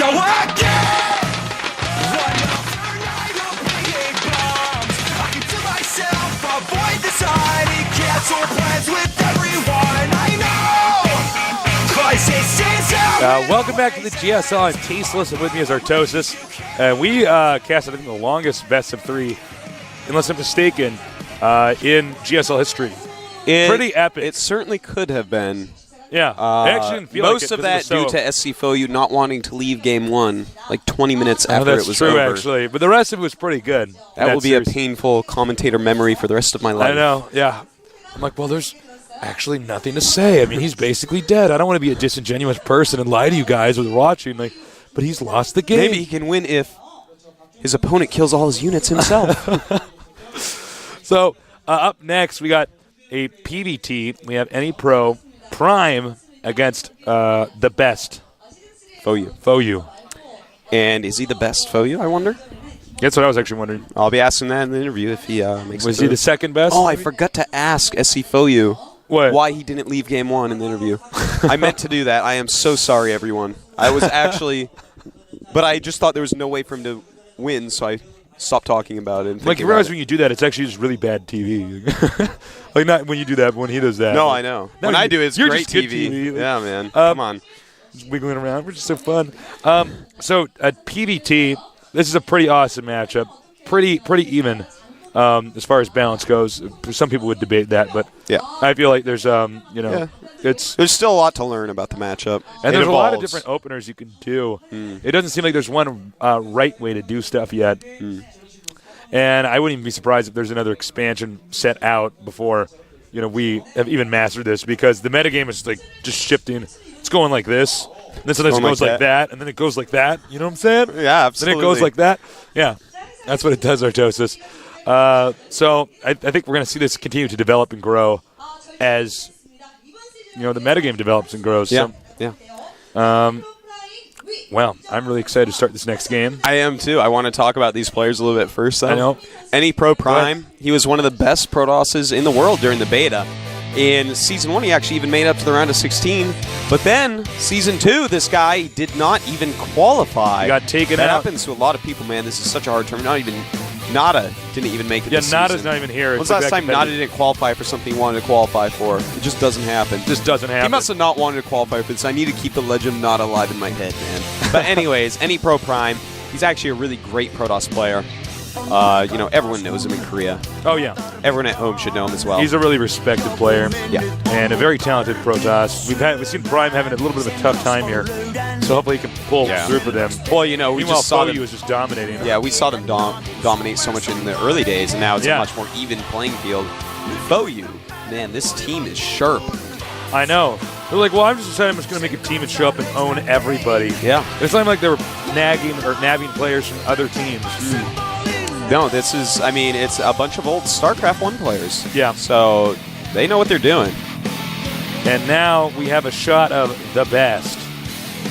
go again. One other night of big bombs. I keep to myself, avoid the sign, cancel plans with everyone I know. Crisis is out. Welcome back to the GSL. I'm Tasteless, and with me is Artosis. We cast, I think, the longest best of 3, unless I'm mistaken, in GSL history. Pretty epic. It certainly could have been. Yeah. I actually didn't feel most like it, of that due to SC Foyu not wanting to leave game 1 like 20 minutes after it was that's true, over. actually. But the rest of it was pretty good. That will be a painful commentator memory for the rest of my life. I know, yeah. I'm like, well, there's actually nothing to say. I mean, he's basically dead. I don't want to be a disingenuous person and lie to you guys with watching. Like, but he's lost the game. Maybe he can win if his opponent kills all his units himself. So, up next, we got a PBT. We have Anypro Prime against TheBest. Foyu. And is he the best Foyu, I wonder? That's what I was actually wondering. I'll be asking that in the interview if he makes it. Was he the second best? Oh, I forgot to ask SC Foyu why he didn't leave game 1 in the interview. I meant to do that. I am so sorry, everyone. I was actually... But I just thought there was no way for him to win, so I stopped talking about it. Like, you realize when you do that, it's actually just really bad TV. Like, not when you do that, but when he does that. No, I know. When I do it, it's great TV. Yeah, man. Come on. Just wiggling around. We're just so fun. So, at PBT, this is a pretty awesome matchup. Pretty even as far as balance goes. Some people would debate that, but yeah, I feel like there's, there's still a lot to learn about the matchup. And there's a lot of different openers you can do. It doesn't seem like there's one right way to do stuff yet. And I wouldn't even be surprised if there's another expansion set out before, we have even mastered this, because the metagame is like just shifting. It's going like this. And then sometimes it goes like that, and then it goes like that. You know what I'm saying? Yeah, absolutely. Then it goes like that. Yeah, that's what it does, Artosis. So I think we're going to see this continue to develop and grow as, the metagame develops and grows. Yeah, so, well, I'm really excited to start this next game. I am, too. I want to talk about these players a little bit first, though. I know. Anypro Prime, he was one of the best Protosses in the world during the beta. In Season 1, he actually even made up to the round of 16. But then, Season 2, this guy did not even qualify. He got taken out. That out. happens to a lot of people, man. This is such a hard term. Nada didn't even make it this season. Nada's not even here. When's the last time Nada didn't qualify for something he wanted to qualify for? It just doesn't happen. Just doesn't happen. He must have not wanted to qualify for this. I need to keep the legend of Nada alive in my head, man. But anyways, Anypro Prime, he's actually a really great Protoss player. Everyone knows him in Korea. Oh, yeah. Everyone at home should know him as well. He's a really respected player. Yeah. And a very talented Protoss. We've seen Prime having a little bit of a tough time here. So hopefully he can pull through for them. Well, we just saw them. was just dominating. Yeah, we saw them dominate so much in the early days, and now it's a much more even playing field. Foyu, man, this team is sharp. I know. They're like, well, I'm just going to make a team and show up and own everybody. Yeah. It's not like they were nabbing players from other teams. No, it's a bunch of old Starcraft 1 players. Yeah. So they know what they're doing. And now we have a shot of TheBest.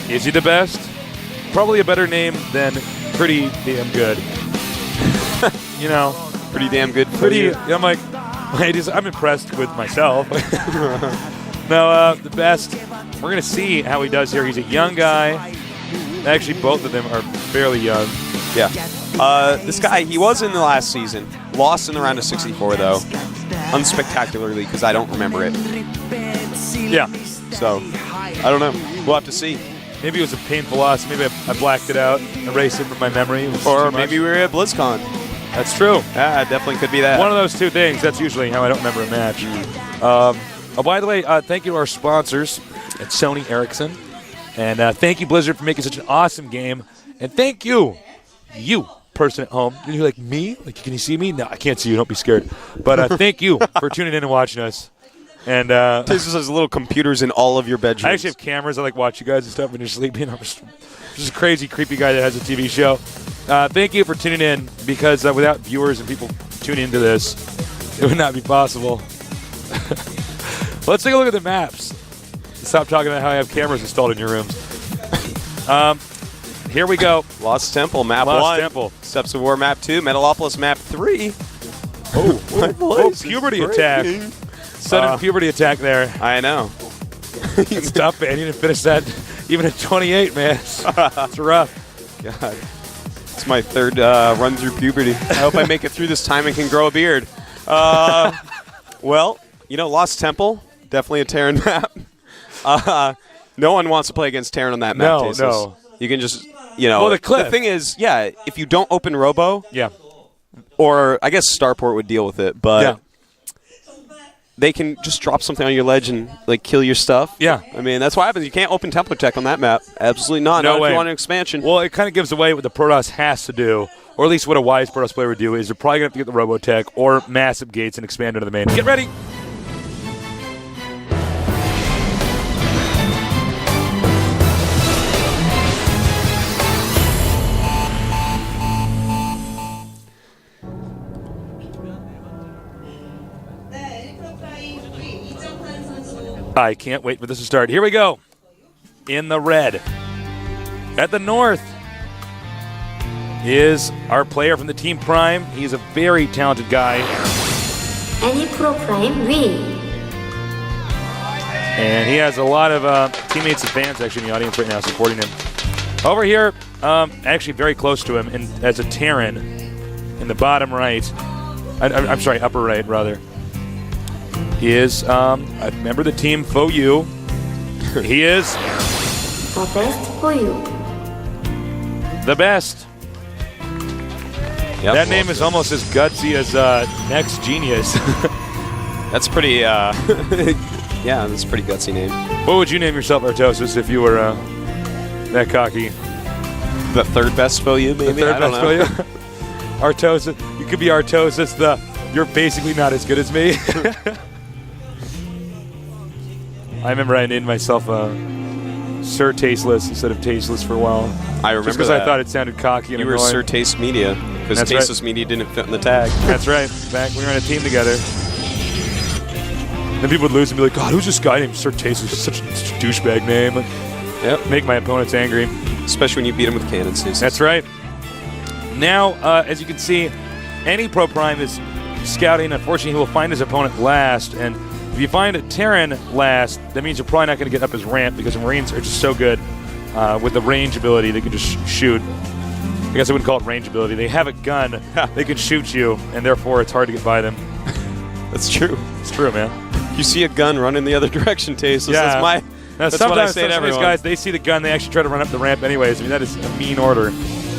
Is he the best? Probably a better name than Pretty Damn Good. Pretty damn good. I'm like, ladies, I'm impressed with myself. No, TheBest. We're going to see how he does here. He's a young guy. Actually, both of them are fairly young. Yeah. This guy, he was in the last season. Lost in the round of 64, though. Unspectacularly, because I don't remember it. Yeah. So, I don't know. We'll have to see. Maybe it was a painful loss. Maybe I blacked it out, erased it from my memory. Or maybe we were at BlizzCon. That's true. Yeah, it definitely could be that. One of those two things. That's usually how I don't remember a match. By the way, thank you to our sponsors at Sony Ericsson. And thank you, Blizzard, for making such an awesome game. And thank you, person at home. You're like, me? Like, can you see me? No, I can't see you. Don't be scared. But thank you for tuning in and watching us. And this is little computers in all of your bedrooms. I actually have cameras. I like watch you guys and stuff when you're sleeping. I'm just a crazy, creepy guy that has a TV show. Thank you for tuning in, because without viewers and people tuning into this, it would not be possible. Let's take a look at the maps. Stop talking about how I have cameras installed in your rooms. Here we go. Lost Temple, map Lost 1. Temple. Steps of War, map 2. Metalopolis, map 3. Puberty attack. Sudden puberty attack there. I know. It's tough, man. You didn't finish that Even at 28, man. It's rough. God. It's my third run through puberty. I hope I make it through this time and can grow a beard. Well, Lost Temple, definitely a Terran map. No one wants to play against Terran on that map. No. You can just, Well, the thing is, if you don't open Robo, or I guess Starport would deal with it, but they can just drop something on your ledge and kill your stuff. Yeah. I mean, that's what happens. You can't open Tempo Tech on that map. Absolutely not. No not way. If you want an expansion. Well, it kind of gives away what the Protoss has to do, or at least what a wise Protoss player would do, is they're probably going to have to get the Robotech or massive gates and expand into the main. Get ready. I can't wait for this to start. Here we go. In the red. At the north is our player from the Team Prime. He's a very talented guy. Anypro Prime win. And he has a lot of teammates and fans actually in the audience right now supporting him. Over here, actually very close to him, and as a Terran in the bottom right, I'm sorry, upper right rather, is a member of the team FOU. He is The best for you. TheBest. Yep, That name is almost as gutsy as Next Genius. That's pretty, that's a pretty gutsy name. What would you name yourself, Artosis, if you were that cocky? The third best FOU, maybe? The third I don't best know. FOU? Artosis. You could be Artosis, you're basically not as good as me. I remember I named myself Sir Tasteless instead of Tasteless for a while. I remember just because I thought it sounded cocky and you were annoying. Sir Taste Media, because That's Tasteless Media didn't fit in the tag. That's right. Back when we were on a team together. Then people would lose and be like, God, who's this guy named Sir Tasteless? Such a douchebag name. Yep. Make my opponents angry. Especially when you beat him with cannon stasis. That's right. Now, as you can see, Anypro Prime is scouting. Unfortunately, he will find his opponent last, and if you find a Terran last, that means you're probably not going to get up his ramp because the Marines are just so good with the range ability. They can just shoot. I guess I wouldn't call it range ability. They have a gun. They can shoot you, and therefore it's hard to get by them. That's true. It's true, man. You see a gun run in the other direction, Tasteless. Yeah. That's Now, what I sometimes say to some of these everyone. guys, they see the gun, they actually try to run up the ramp anyways. I mean, that is a mean order.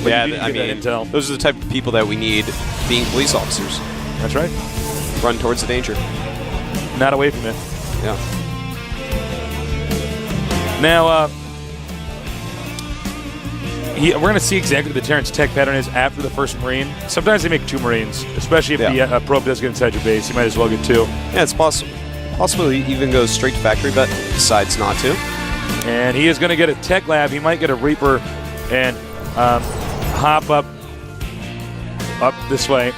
But Yeah, you I get mean, that intel. those are the type of people that we need being police officers. That's right. Run towards the danger. Not away from it. Yeah. Now, we're going to see exactly what the Terran's tech pattern is after the first Marine. Sometimes they make two Marines, especially if the probe does get inside your base. You might as well get two. Yeah, it's possible. Possibly even goes straight to factory, but decides not to. And he is going to get a tech lab. He might get a Reaper and hop up this way.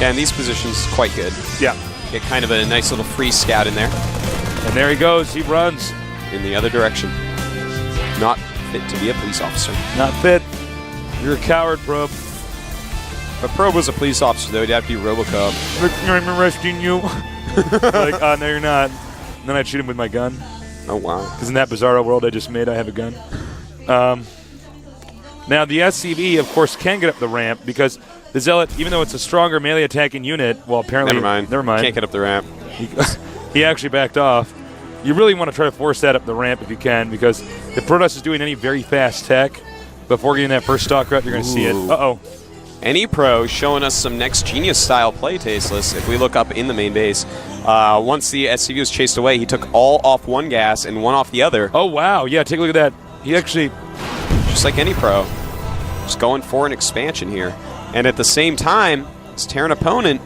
And these positions quite good. Yeah. Get kind of a nice little free scout in there. And there he goes. He runs. In the other direction. Not fit to be a police officer. Not fit. You're a coward, Probe. If a probe was a police officer, though, he'd have to be Robocop. Look, I'm arresting you. Like, no, you're not. And then I'd shoot him with my gun. Oh, wow. Because in that bizarro world I just made, I have a gun. Now, the SCV, of course, can get up the ramp because the Zealot, even though it's a stronger melee attacking unit, well, apparently... Never mind. Can't get up the ramp. He actually backed off. You really want to try to force that up the ramp if you can because if Protoss is doing any very fast tech, before getting that first Starcraft, you're going to see it. Uh-oh. Anypro showing us some Next Genius style play, Tasteless. If we look up in the main base, once the SCV was chased away, he took all off one gas and one off the other. Oh, wow. Yeah, take a look at that. He actually... Just like Anypro. Just going for an expansion here. And at the same time, his Terran opponent,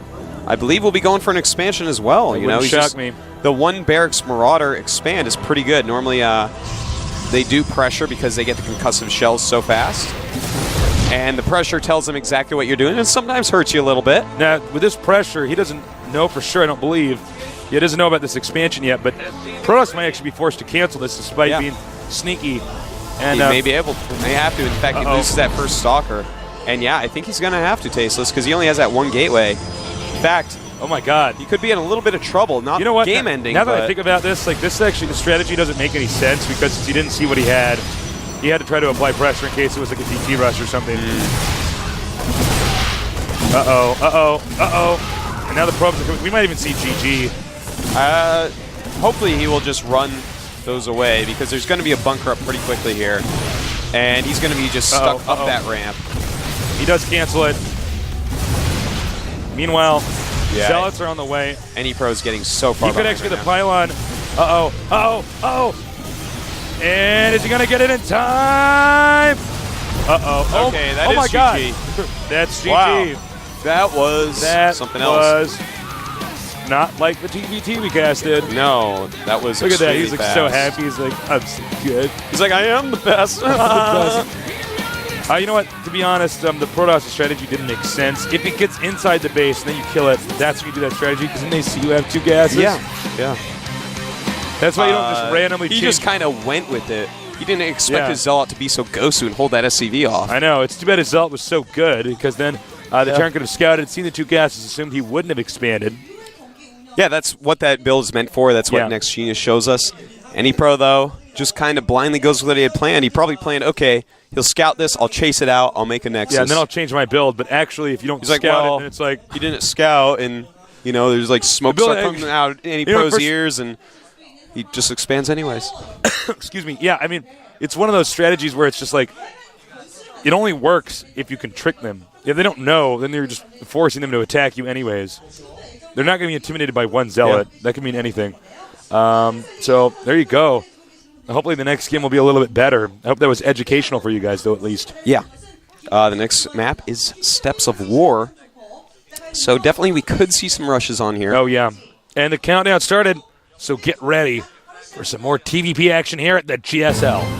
I believe, will be going for an expansion as well. It wouldn't shock me. The one Barracks Marauder expand is pretty good. Normally, they do pressure because they get the concussive shells so fast. And the pressure tells them exactly what you're doing, and sometimes hurts you a little bit. Now, with this pressure, he doesn't know for sure, I don't believe. He doesn't know about this expansion yet, but Protoss might actually be forced to cancel this despite being sneaky. And he may be able to. May have to. In fact, he loses that first Stalker. And yeah, I think he's going to have to, Tasteless, because he only has that one gateway. In fact, Oh my God. He could be in a little bit of trouble. Not You know what? game ending. Now that I but- think about this, like this actually, the strategy doesn't make any sense because he didn't see what he had. He had to try to apply pressure in case it was like a DT rush or something. And now the probes are coming. We might even see GG. Hopefully he will just run those away because there's going to be a bunker up pretty quickly here. And he's going to be just stuck up that ramp. He does cancel it. Meanwhile, Yeah. Zealots are on the way. Anypro's getting so far He could behind actually get the right pylon. And is he going to get it in time? Okay, that oh is my God. GG. That's GG. Wow. That was something else. That was not like the TBT we casted. No, that was Look at that. He's extremely like so fast. happy. He's like, I'm so good. He's like, I am the best. You know what? To be honest, the Protoss strategy didn't make sense. If it gets inside the base and then you kill it, that's when you do that strategy because then they see you have 2 gases. Yeah. That's why you don't just randomly He change. just kind of went with it. He didn't expect Yeah. his Zealot to be so Gosu and hold that SCV off. I know. It's too bad his Zealot was so good because then the Terran could have scouted, seen the 2 gases, assumed he wouldn't have expanded. Yeah, that's what that build is meant for. That's what Yeah. Next Genius shows us. Anypro, though, just kind of blindly goes with what he had planned. He probably planned, okay, he'll scout this, I'll chase it out, I'll make a Nexus. Yeah, and then I'll change my build. But actually, if you don't He's like, scout well, it, then it's like, he didn't scout, and, you know, there's like smoke The build- start coming out of Anypro's ears, and he just expands anyways. excuse me. Yeah, I mean, it's one of those strategies where it's just like, it only works if you can trick them. If they don't know, then you're just forcing them to attack you anyways. They're not going to be intimidated by one Zealot. Yeah. That can mean anything. So there you go. Hopefully the next game will be a little bit better. I hope that was educational for you guys, though, at least. Yeah. The next map is Steps of War. So definitely we could see some rushes on here. Oh, yeah. And the countdown started, so get ready for some more TVP action here at the GSL.